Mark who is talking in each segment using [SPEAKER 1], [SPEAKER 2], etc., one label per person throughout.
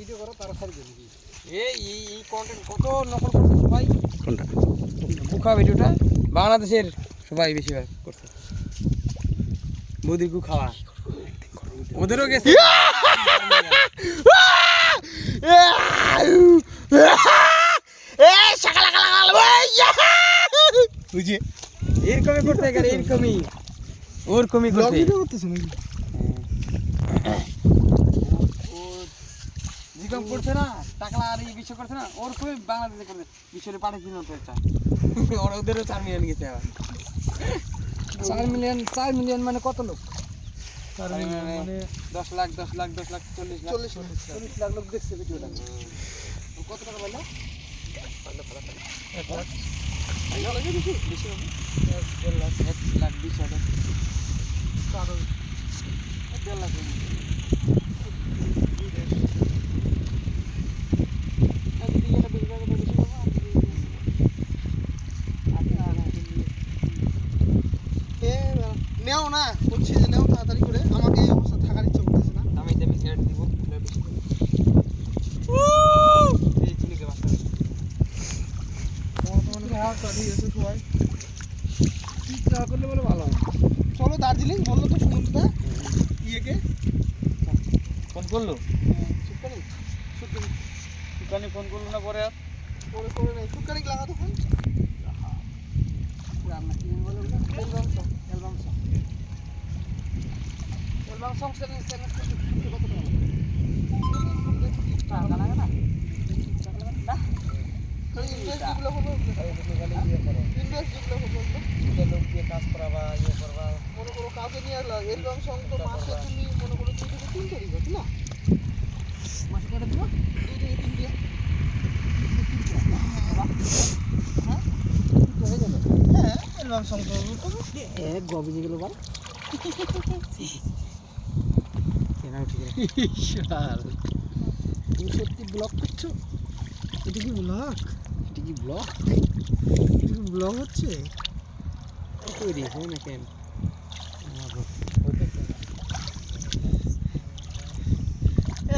[SPEAKER 1] Video করো তারা ছাড়ি দেবে নাকি?
[SPEAKER 2] এই কন্টেন্ট কত নকল করছে সবাই।
[SPEAKER 3] কোনটা?
[SPEAKER 2] বুখা ভিডিওটা বাংলাদেশের সবাই বেশিরভাগ করছে। বৌদির গু খাওয়া ওদেরও গেছে।
[SPEAKER 3] বুঝে
[SPEAKER 2] এরকমই করতে গেলে এরকমই ওরকমই করতে।
[SPEAKER 1] ভিডিও করতেছ নাকি?
[SPEAKER 2] যেরকম করছে না টাকলা আর এই বিশ্ব করছে না ওরকমই বাংলাদেশে করছে। বিশ্বের পাঠিয়ে দিন তো একটা ওদেরও 4 মিলিয়ন গেছে আবার।
[SPEAKER 1] 4 মিলিয়ন মানে কত লোক?
[SPEAKER 2] 4 মিলিয়ন মানে 10 লাখ 40 লাখ
[SPEAKER 1] 40 লাখ লোক দেখছে ভিডিওটা। কত টাকা বললো?
[SPEAKER 2] 1 লাখ বেশি হবে। 1 লাখ 20,000
[SPEAKER 1] কারণ
[SPEAKER 2] 1.5 লাখ হবে।
[SPEAKER 1] নেও না বলছি যে নেও তাড়াতাড়ি করে, আমাকে এই অবস্থা থাকার ইচ্ছা করতেছে না।
[SPEAKER 2] আমি অ্যাড দিব বেশি করে। এই চিনিকে বাসা
[SPEAKER 1] করলে বলে ভালো হয়। চলো দার্জিলিং বললো তো সুমন্তদা ইয়েকে
[SPEAKER 2] ফোন করলো
[SPEAKER 1] সুকানি
[SPEAKER 2] দোকানে ফোন করলো না পরে আর
[SPEAKER 1] করে নাই সুকানি লাগাতো ফোন রান্না কি বলে ওটা অ্যালবাম সং কত টাকা লাগে না ইনভেস্ট যেগুলো হলো ইনভেস্ট যেগুলো হলো
[SPEAKER 2] লোক দিয়ে কাজ করাবা ইয়ে করবা।
[SPEAKER 1] মনে করো কাউকে নিয়ে অ্যালবাম সং তো মাসে তুমি মনে করো 2 থেকে 3 তারিখ আছে না মাসে কটা দিন 2 থেকে 3 দিন হ্যাঁ অ্যালবাম সং তো এক গবি যেগুলো বল
[SPEAKER 2] কেন ঠিক আছে
[SPEAKER 1] তুমি সত্যি ব্লগ করছো? এটা কি ব্লগ?
[SPEAKER 2] এটা কি ব্লগ
[SPEAKER 1] এটা কি ব্লগ হচ্ছে?
[SPEAKER 2] তৈরি হয় না কেন?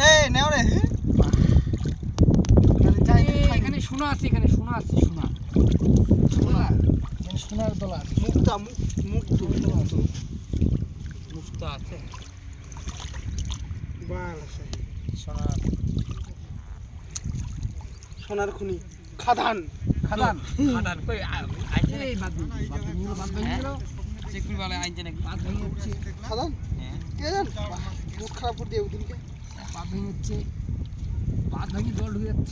[SPEAKER 1] এই নেও রে
[SPEAKER 2] এখানে শোনা আছে এখানে শোনা আছে শোনা
[SPEAKER 1] সোনার দলা মুক্তা মুক্ত
[SPEAKER 2] মুক্ত আছে
[SPEAKER 1] বাল আছে
[SPEAKER 2] শোনা
[SPEAKER 1] সোনার খনি খাদান
[SPEAKER 2] খাদান কই আইছে এই বাদ গেল চেকুল वाले আইছে নাকি বাদ ভেঙে হচ্ছে
[SPEAKER 1] খাদান
[SPEAKER 2] হ্যাঁ
[SPEAKER 1] কে জান মুখ খারাপ করে দিয়ে ওদিনকে
[SPEAKER 2] বাদ ভেঙে হচ্ছে বাদ ভেঙে জল ঢুকে যাচ্ছে